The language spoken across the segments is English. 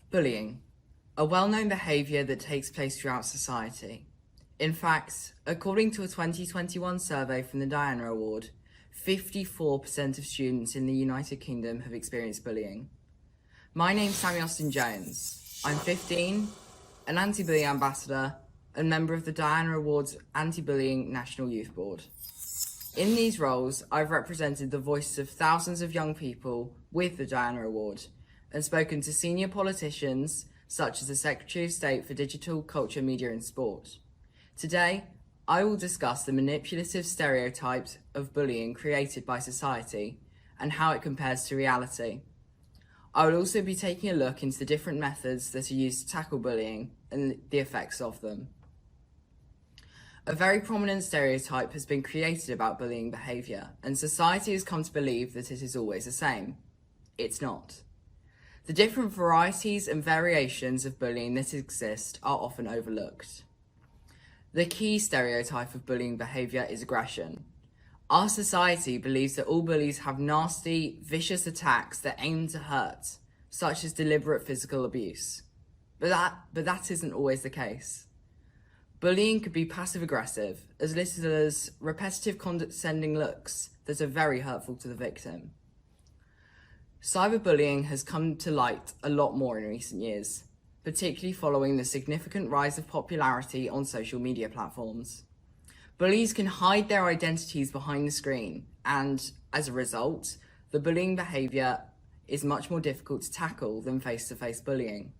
Bullying, a well-known behaviour that takes place throughout society. In fact, according to a 2021 survey from the Diana Award, 54% of students in the United Kingdom have experienced bullying. My name's Sammy Austin Jones. I'm 15, an anti-bullying ambassador, and member of the Diana Awards Anti-Bullying National Youth Board. In these roles, I've represented the voices of thousands of young people with the Diana Award and spoken to senior politicians such as the Secretary of State for Digital, Culture, Media and Sport. Today, I will discuss the manipulative stereotypes of bullying created by society and how it compares to reality. I will also be taking a look into the different methods that are used to tackle bullying and the effects of them. A very prominent stereotype has been created about bullying behaviour, and society has come to believe that it is always the same. It's not. The different varieties and variations of bullying that exist are often overlooked. The key stereotype of bullying behaviour is aggression. Our society believes that all bullies have nasty, vicious attacks that aim to hurt, such as deliberate physical abuse. But that isn't always the case. Bullying could be passive-aggressive, as listed as repetitive condescending looks that are very hurtful to the victim. Cyberbullying has come to light a lot more in recent years, particularly following the significant rise of popularity on social media platforms. Bullies can hide their identities behind the screen, and as a result, the bullying behaviour is much more difficult to tackle than face-to-face bullying.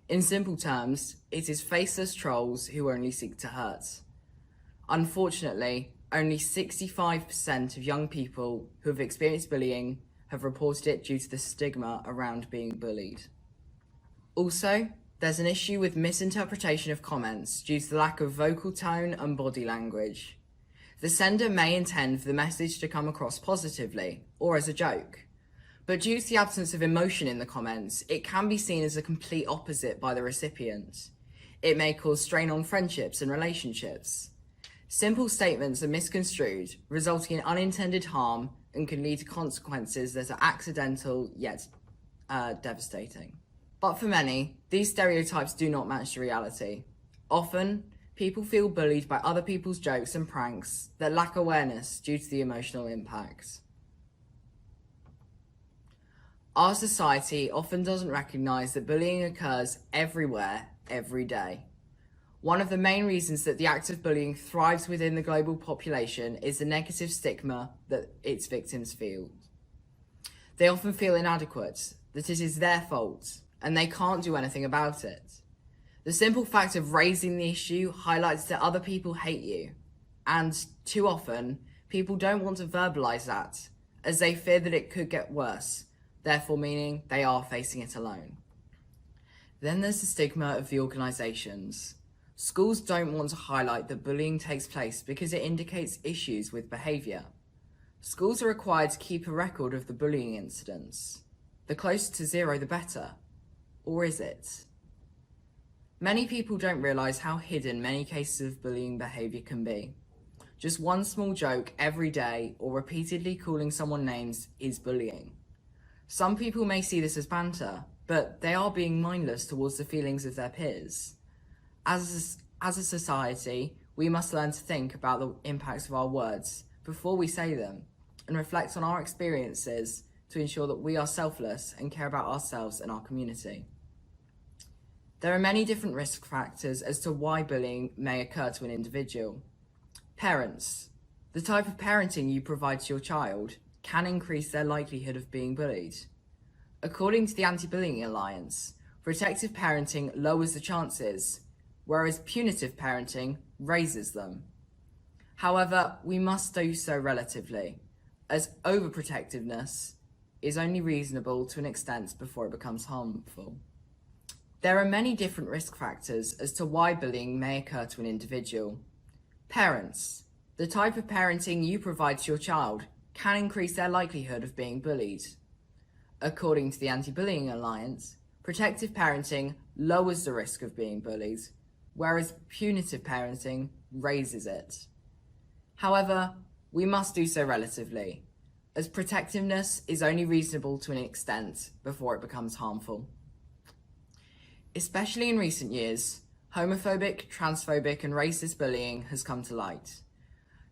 In simple terms, it is faceless trolls who only seek to hurt. Unfortunately, only 65% of young people who have experienced bullying have reported it due to the stigma around being bullied. Also, there's an issue with misinterpretation of comments due to the lack of vocal tone and body language. The sender may intend for the message to come across positively or as a joke, but due to the absence of emotion in the comments, it can be seen as a complete opposite by the recipient. It may cause strain on friendships and relationships. Simple statements are misconstrued, resulting in unintended harm and can lead to consequences that are accidental yet devastating. But for many, these stereotypes do not match the reality. Often, people feel bullied by other people's jokes and pranks that lack awareness due to the emotional impact. Our society often doesn't recognise that bullying occurs everywhere, every day. One of the main reasons that the act of bullying thrives within the global population is the negative stigma that its victims feel. They often feel inadequate, that it is their fault, and they can't do anything about it. The simple fact of raising the issue highlights that other people hate you, and too often, people don't want to verbalise that, as they fear that it could get worse, therefore meaning they are facing it alone. Then there's the stigma of the organisations. Schools don't want to highlight that bullying takes place because it indicates issues with behaviour. Schools are required to keep a record of the bullying incidents. The closer to zero, the better. Or is it? Many people don't realise how hidden many cases of bullying behaviour can be. Just one small joke every day or repeatedly calling someone names is bullying. Some people may see this as banter, but they are being mindless towards the feelings of their peers. As a society, we must learn to think about the impacts of our words before we say them and reflect on our experiences to ensure that we are selfless and care about ourselves and our community. There are many different risk factors as to why bullying may occur to an individual. Parents. The type of parenting you provide to your child can increase their likelihood of being bullied. According to the Anti-Bullying Alliance, protective parenting lowers the chances, whereas punitive parenting raises them. However, we must do so relatively, as overprotectiveness is only reasonable to an extent before it becomes harmful. There are many different risk factors as to why bullying may occur to an individual. Parents. The type of parenting you provide to your child can increase their likelihood of being bullied. According to the Anti-Bullying Alliance, protective parenting lowers the risk of being bullied, whereas punitive parenting raises it. However, we must do so relatively, as protectiveness is only reasonable to an extent before it becomes harmful. Especially in recent years, homophobic, transphobic, and racist bullying has come to light.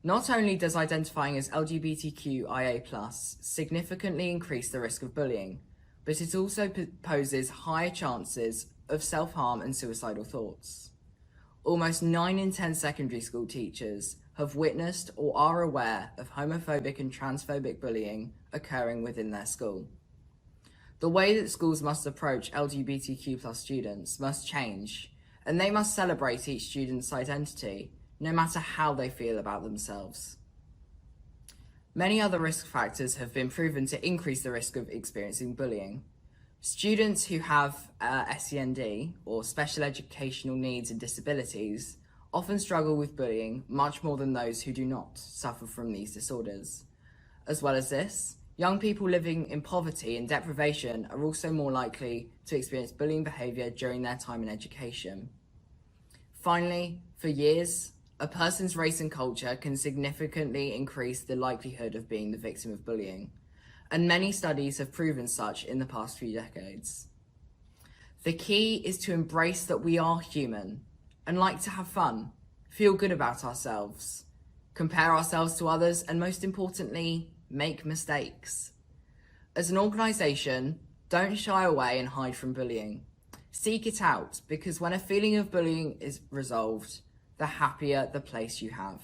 Not only does identifying as LGBTQIA+ significantly increase the risk of bullying, but it also poses higher chances of self-harm and suicidal thoughts. Almost 9 in 10 secondary school teachers have witnessed or are aware of homophobic and transphobic bullying occurring within their school. The way that schools must approach LGBTQ+ students must change, and they must celebrate each student's identity, no matter how they feel about themselves. Many other risk factors have been proven to increase the risk of experiencing bullying. Students who have SEND, or special educational needs and disabilities, often struggle with bullying much more than those who do not suffer from these disorders. As well as this, young people living in poverty and deprivation are also more likely to experience bullying behaviour during their time in education. Finally, for years, a person's race and culture can significantly increase the likelihood of being the victim of bullying, and many studies have proven such in the past few decades. The key is to embrace that we are human and like to have fun, feel good about ourselves, compare ourselves to others, and most importantly, make mistakes. As an organisation, don't shy away and hide from bullying. Seek it out, because when a feeling of bullying is resolved, the happier the place you have.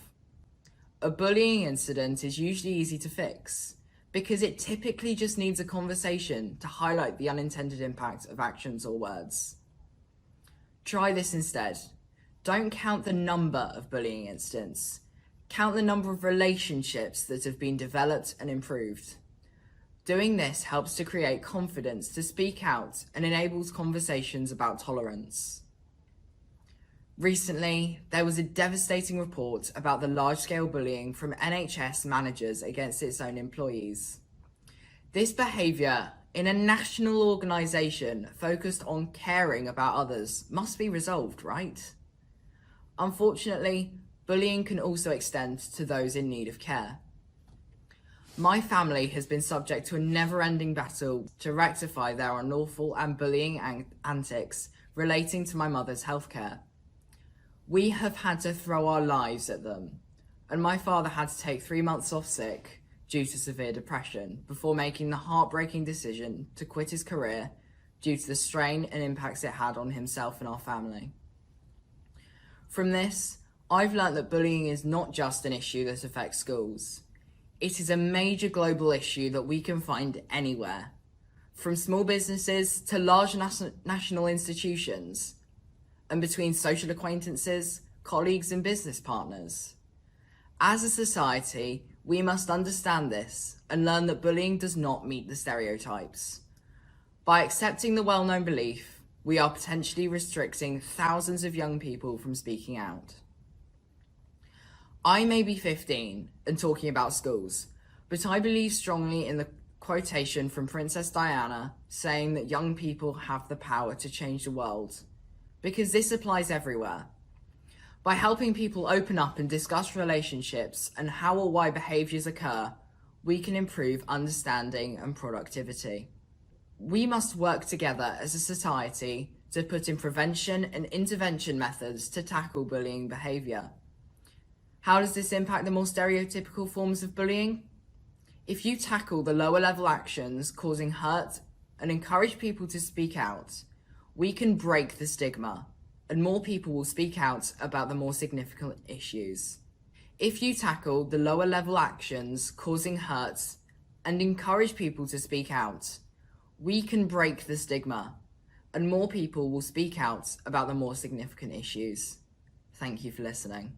A bullying incident is usually easy to fix, because it typically just needs a conversation to highlight the unintended impact of actions or words. Try this instead. Don't count the number of bullying incidents. Count the number of relationships that have been developed and improved. Doing this helps to create confidence to speak out and enables conversations about tolerance. Recently, there was a devastating report about the large-scale bullying from NHS managers against its own employees. This behaviour in a national organisation focused on caring about others must be resolved, right? Unfortunately, bullying can also extend to those in need of care. My family has been subject to a never-ending battle to rectify their unlawful and bullying antics relating to my mother's healthcare. We have had to throw our lives at them, and my father had to take 3 months off sick due to severe depression before making the heartbreaking decision to quit his career due to the strain and impacts it had on himself and our family. From this, I've learnt that bullying is not just an issue that affects schools. It is a major global issue that we can find anywhere, from small businesses to large national institutions, and between social acquaintances, colleagues, and business partners. As a society, we must understand this and learn that bullying does not meet the stereotypes. By accepting the well-known belief, we are potentially restricting thousands of young people from speaking out. I may be 15 and talking about schools, but I believe strongly in the quotation from Princess Diana saying that young people have the power to change the world, because this applies everywhere. By helping people open up and discuss relationships and how or why behaviours occur, we can improve understanding and productivity. We must work together as a society to put in prevention and intervention methods to tackle bullying behaviour. How does this impact the more stereotypical forms of bullying? If you tackle the lower level actions causing hurt and encourage people to speak out, we can break the stigma, and more people will speak out about the more significant issues. If you tackle the lower level actions causing hurt and encourage people to speak out, we can break the stigma, and more people will speak out about the more significant issues. Thank you for listening.